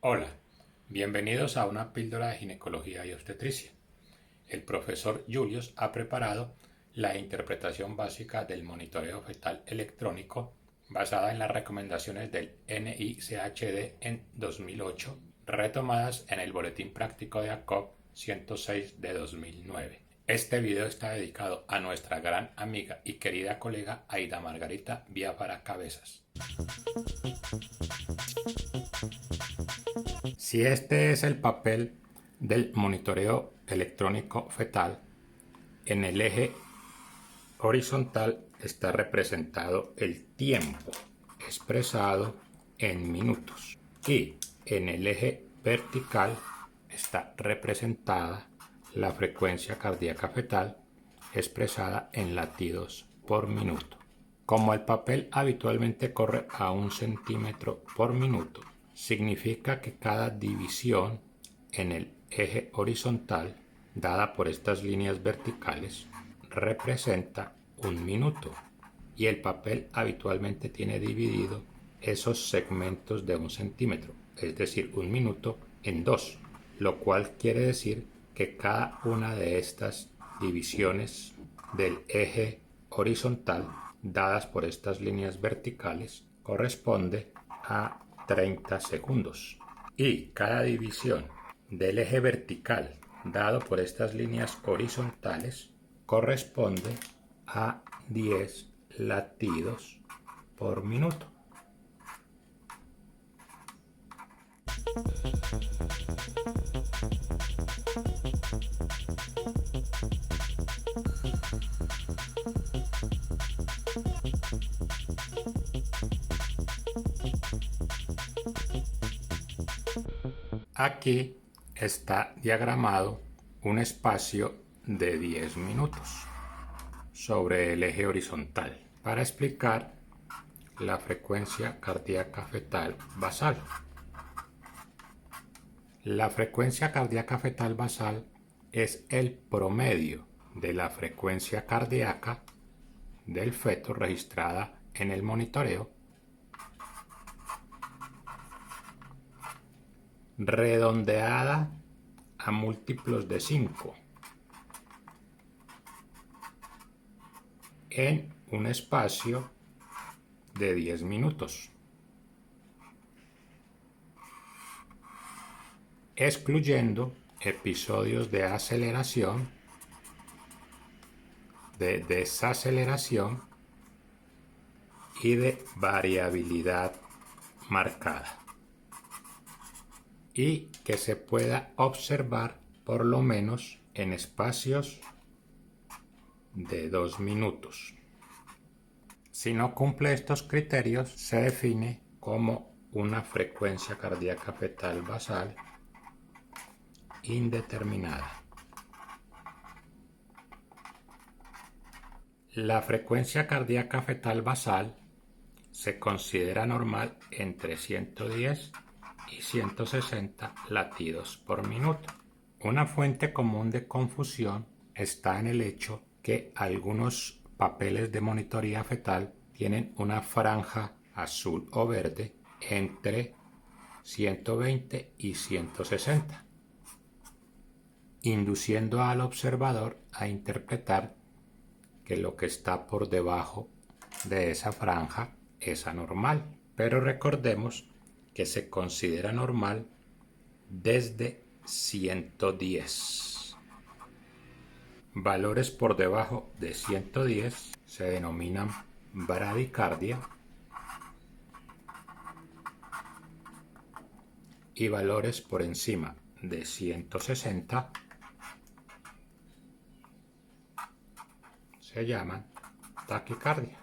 Hola, bienvenidos a una píldora de ginecología y obstetricia. El profesor Julius ha preparado la interpretación básica del monitoreo fetal electrónico basada en las recomendaciones del NICHD en 2008, retomadas en el Boletín Práctico de ACOG 106 de 2009. Este video está dedicado a nuestra gran amiga y querida colega Aida Margarita Biafara Cabezas. Si este es el papel del monitoreo electrónico fetal, en el eje horizontal está representado el tiempo expresado en minutos y en el eje vertical está representada la frecuencia cardíaca fetal expresada en latidos por minuto. Como el papel habitualmente corre a 1 centímetro por minuto, significa que cada división en el eje horizontal, dada por estas líneas verticales, representa 1 minuto, y el papel habitualmente tiene dividido esos segmentos de 1 centímetro, es decir, 1 minuto, en 2, lo cual quiere decir que cada una de estas divisiones del eje horizontal, dadas por estas líneas verticales, corresponde a 30 segundos. Y cada división del eje vertical, dado por estas líneas horizontales, corresponde a 10 latidos por minuto. Aquí está diagramado un espacio de 10 minutos sobre el eje horizontal para explicar la frecuencia cardíaca fetal basal. La frecuencia cardíaca fetal basal es el promedio de la frecuencia cardíaca del feto registrada en el monitoreo, redondeada a múltiplos de 5 en un espacio de 10 minutos, excluyendo episodios de aceleración, de desaceleración y de variabilidad marcada, y que se pueda observar por lo menos en espacios de 2 minutos. Si no cumple estos criterios, se define como una frecuencia cardíaca fetal basal indeterminada. La frecuencia cardíaca fetal basal se considera normal entre 110 y 160 latidos por minuto. Una fuente común de confusión está en el hecho que algunos papeles de monitoría fetal tienen una franja azul o verde entre 120 y 160, induciendo al observador a interpretar que lo que está por debajo de esa franja es anormal. Pero recordemos que se considera normal desde 110. Valores por debajo de 110 se denominan bradicardia y valores por encima de 160 se llaman taquicardia.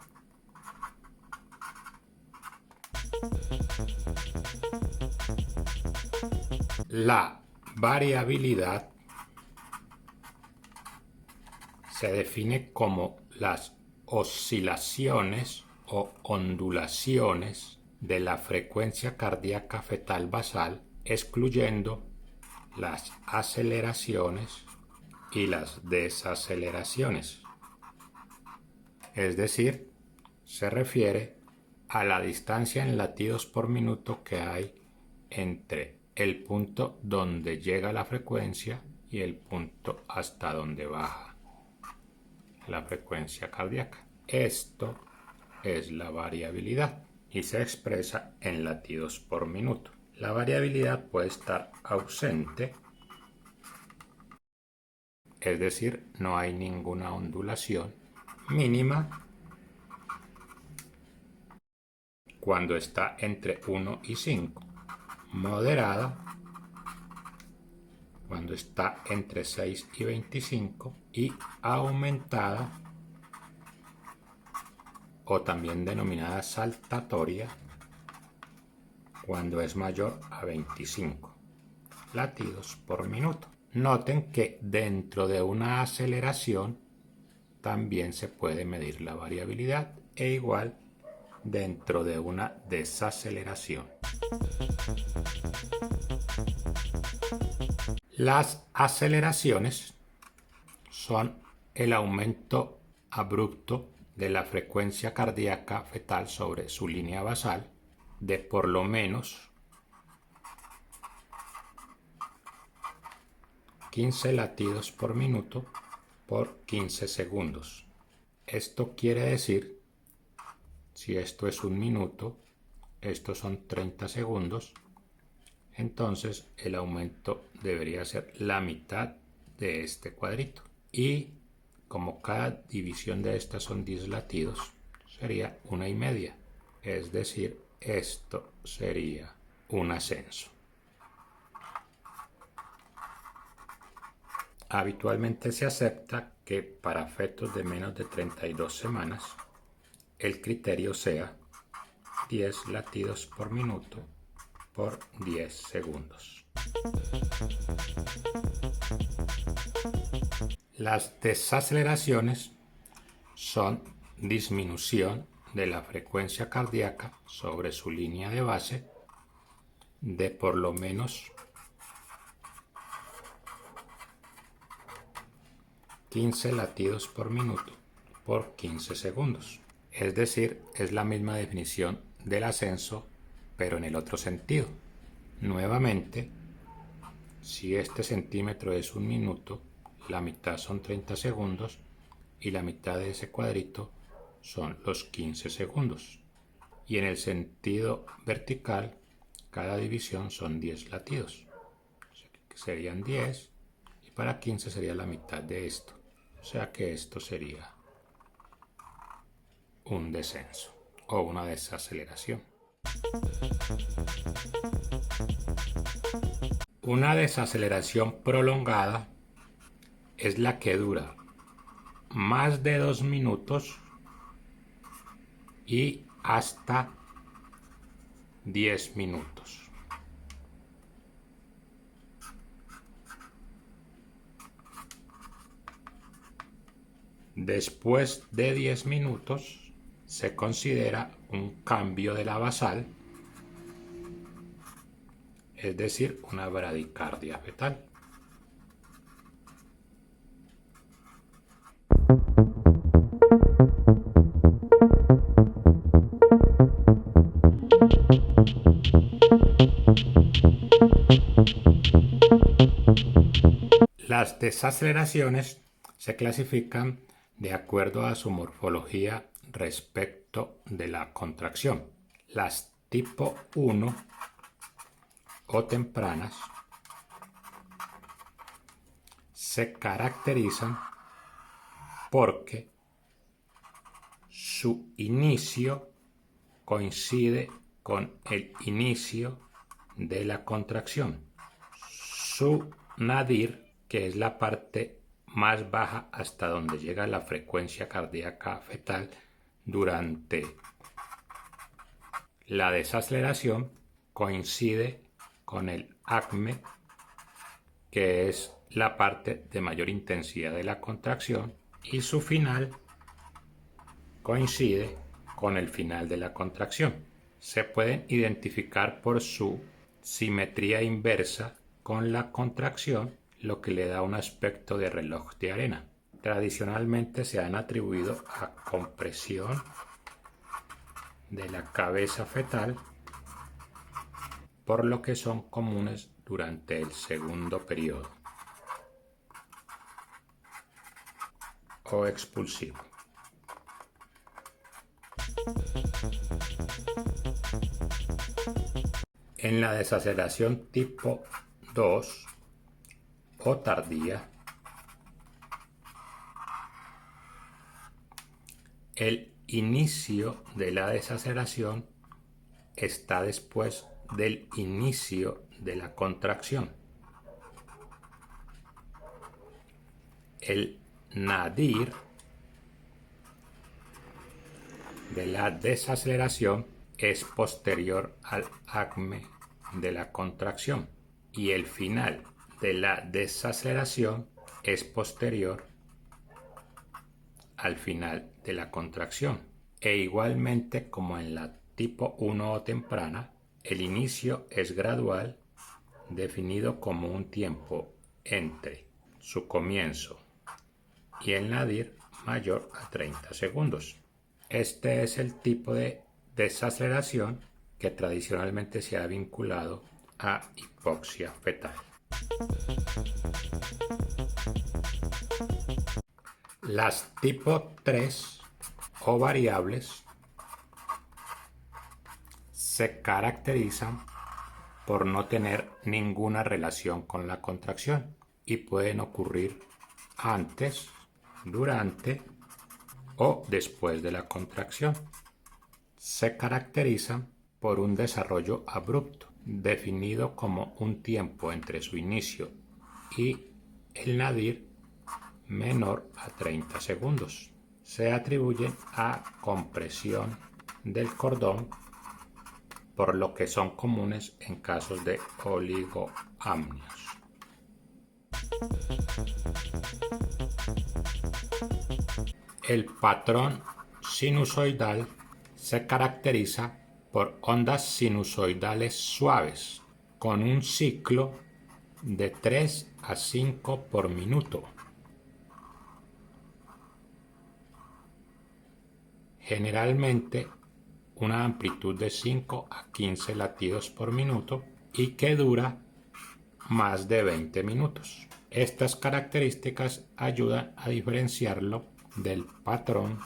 La variabilidad se define como las oscilaciones o ondulaciones de la frecuencia cardíaca fetal basal, excluyendo las aceleraciones y las desaceleraciones. Es decir, se refiere a la distancia en latidos por minuto que hay entre el punto donde llega la frecuencia y el punto hasta donde baja la frecuencia cardíaca. Esto es la variabilidad y se expresa en latidos por minuto. La variabilidad puede estar ausente, es decir, no hay ninguna ondulación mínima cuando está entre 1 y 5, moderada cuando está entre 6 y 25 y aumentada o también denominada saltatoria cuando es mayor a 25 latidos por minuto. Noten que dentro de una aceleración también se puede medir la variabilidad e igual dentro de una desaceleración. Las aceleraciones son el aumento abrupto de la frecuencia cardíaca fetal sobre su línea basal de por lo menos 15 latidos por minuto por 15 segundos. Esto quiere decir, si esto es un minuto, estos son 30 segundos, entonces el aumento debería ser la mitad de este cuadrito. Y como cada división de estas son 10 latidos, sería 1,5. Es decir, esto sería un ascenso. Habitualmente se acepta que para fetos de menos de 32 semanas el criterio sea 10 latidos por minuto por 10 segundos. Las desaceleraciones son disminución de la frecuencia cardíaca sobre su línea de base de por lo menos 15 latidos por minuto por 15 segundos. Es decir, es la misma definición del ascenso, pero en el otro sentido. Nuevamente, si este centímetro es un minuto, la mitad son 30 segundos y la mitad de ese cuadrito son los 15 segundos. Y en el sentido vertical, cada división son 10 latidos. O sea, que serían 10 y para 15 sería la mitad de esto. O sea que esto sería un descenso o una desaceleración. Una desaceleración prolongada es la que dura más de 2 minutos y hasta 10 minutos. Después de 10 minutos se considera un cambio de la basal, es decir, una bradicardia fetal. Las desaceleraciones se clasifican de acuerdo a su morfología respecto de la contracción. Las tipo 1 o tempranas se caracterizan porque su inicio coincide con el inicio de la contracción. Su nadir, que es la parte más baja hasta donde llega la frecuencia cardíaca fetal durante la desaceleración, coincide con el acme, que es la parte de mayor intensidad de la contracción, y su final coincide con el final de la contracción. Se pueden identificar por su simetría inversa con la contracción, lo que le da un aspecto de reloj de arena. Tradicionalmente se han atribuido a compresión de la cabeza fetal por lo que son comunes durante el segundo periodo o expulsivo. En la desaceleración tipo 2 o tardía, el inicio de la desaceleración está después del inicio de la contracción. El nadir de la desaceleración es posterior al acme de la contracción y el final de la desaceleración es posterior al final de la contracción. E igualmente como en la tipo 1 o temprana, el inicio es gradual, definido como un tiempo entre su comienzo y el nadir mayor a 30 segundos. Este es el tipo de desaceleración que tradicionalmente se ha vinculado a hipoxia fetal. Las tipo 3 o variables se caracterizan por no tener ninguna relación con la contracción y pueden ocurrir antes, durante o después de la contracción. Se caracterizan por un desarrollo abrupto, definido como un tiempo entre su inicio y el nadir menor a 30 segundos. Se atribuyen a compresión del cordón, por lo que son comunes en casos de oligoamnios. El patrón sinusoidal se caracteriza por ondas sinusoidales suaves, con un ciclo de 3 a 5 por minuto. Generalmente una amplitud de 5 a 15 latidos por minuto y que dura más de 20 minutos. Estas características ayudan a diferenciarlo del patrón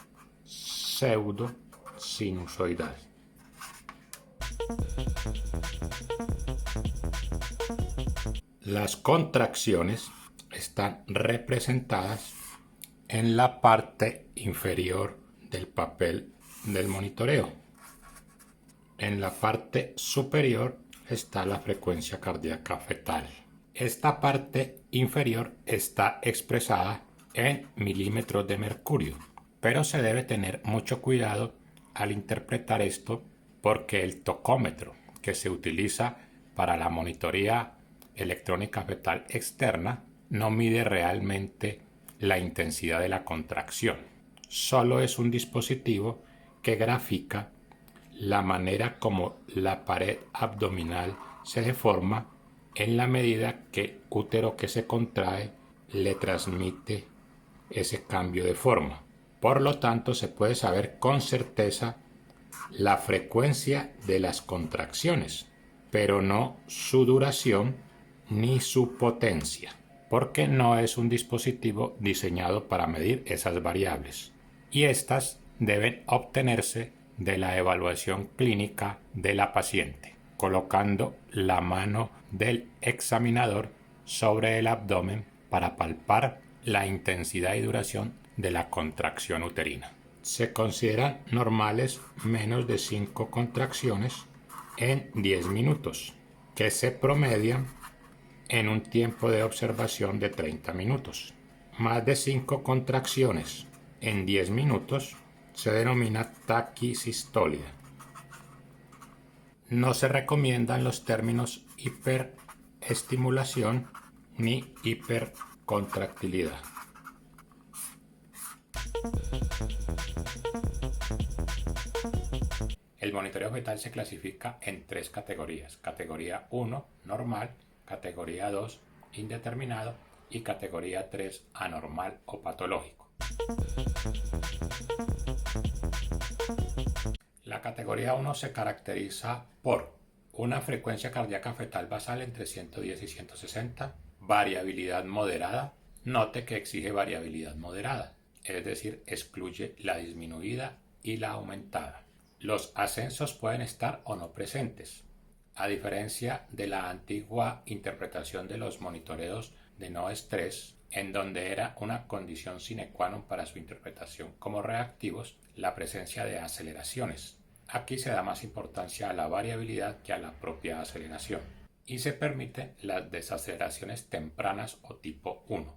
pseudo-sinusoidal. Las contracciones están representadas en la parte inferior del papel del monitoreo. En la parte superior está la frecuencia cardíaca fetal. Esta parte inferior está expresada en milímetros de mercurio, pero se debe tener mucho cuidado al interpretar esto porque el tocómetro que se utiliza para la monitoría electrónica fetal externa no mide realmente la intensidad de la contracción. Solo es un dispositivo que grafica la manera como la pared abdominal se deforma en la medida que útero que se contrae le transmite ese cambio de forma. Por lo tanto, se puede saber con certeza la frecuencia de las contracciones, pero no su duración ni su potencia, porque no es un dispositivo diseñado para medir esas variables. Y estas deben obtenerse de la evaluación clínica de la paciente, colocando la mano del examinador sobre el abdomen para palpar la intensidad y duración de la contracción uterina. Se consideran normales menos de 5 contracciones en 10 minutos, que se promedian en un tiempo de observación de 30 minutos. Más de 5 contracciones en 10 minutos se denomina taquisistolía. No se recomiendan los términos hiperestimulación ni hipercontractilidad. El monitoreo fetal se clasifica en 3 categorías: categoría 1, normal; categoría 2, indeterminado; y categoría 3, anormal o patológico. La categoría 1 se caracteriza por Una frecuencia cardíaca fetal basal entre 110 y 160. Variabilidad moderada. Note que exige variabilidad moderada, es decir, excluye la disminuida y la aumentada. Los ascensos pueden estar o no presentes. A diferencia de la antigua interpretación de los monitoreos de no estrés, en donde era una condición sine qua non para su interpretación como reactivos, la presencia de aceleraciones. Aquí se da más importancia a la variabilidad que a la propia aceleración y se permite las desaceleraciones tempranas o tipo 1.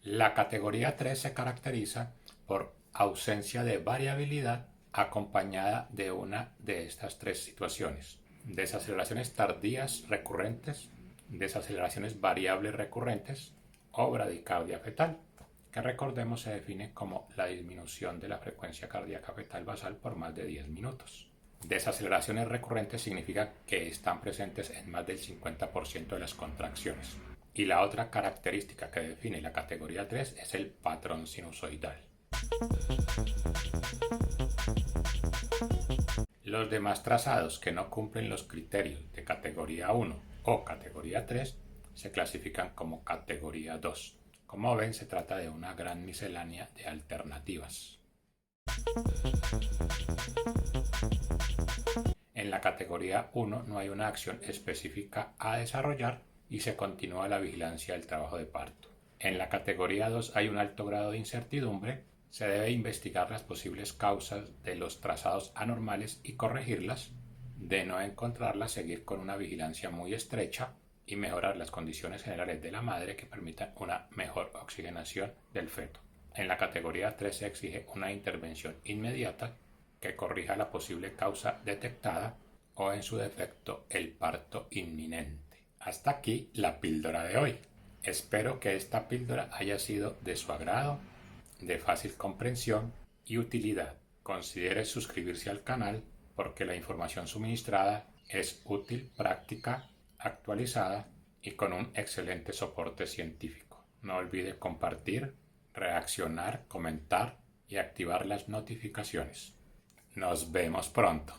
La categoría 3 se caracteriza por ausencia de variabilidad acompañada de una de estas tres situaciones: desaceleraciones tardías recurrentes, desaceleraciones variables recurrentes o bradicardia fetal, que recordemos se define como la disminución de la frecuencia cardíaca fetal basal por más de 10 minutos. Desaceleraciones recurrentes significa que están presentes en más del 50% de las contracciones. Y la otra característica que define la categoría 3 es el patrón sinusoidal. Los demás trazados que no cumplen los criterios de categoría 1 o categoría 3 se clasifican como categoría 2. Como ven, se trata de una gran miscelánea de alternativas. En la categoría 1 no hay una acción específica a desarrollar y se continúa la vigilancia del trabajo de parto. En la categoría 2 hay un alto grado de incertidumbre. Se debe investigar las posibles causas de los trazados anormales y corregirlas. De no encontrarlas, seguir con una vigilancia muy estrecha y mejorar las condiciones generales de la madre que permitan una mejor oxigenación del feto. En la categoría 3 se exige una intervención inmediata que corrija la posible causa detectada o, en su defecto, el parto inminente. Hasta aquí la píldora de hoy. Espero que esta píldora haya sido de su agrado, de fácil comprensión y utilidad. Considere suscribirse al canal porque la información suministrada es útil, práctica, actualizada y con un excelente soporte científico. No olvide compartir, reaccionar, comentar y activar las notificaciones. Nos vemos pronto.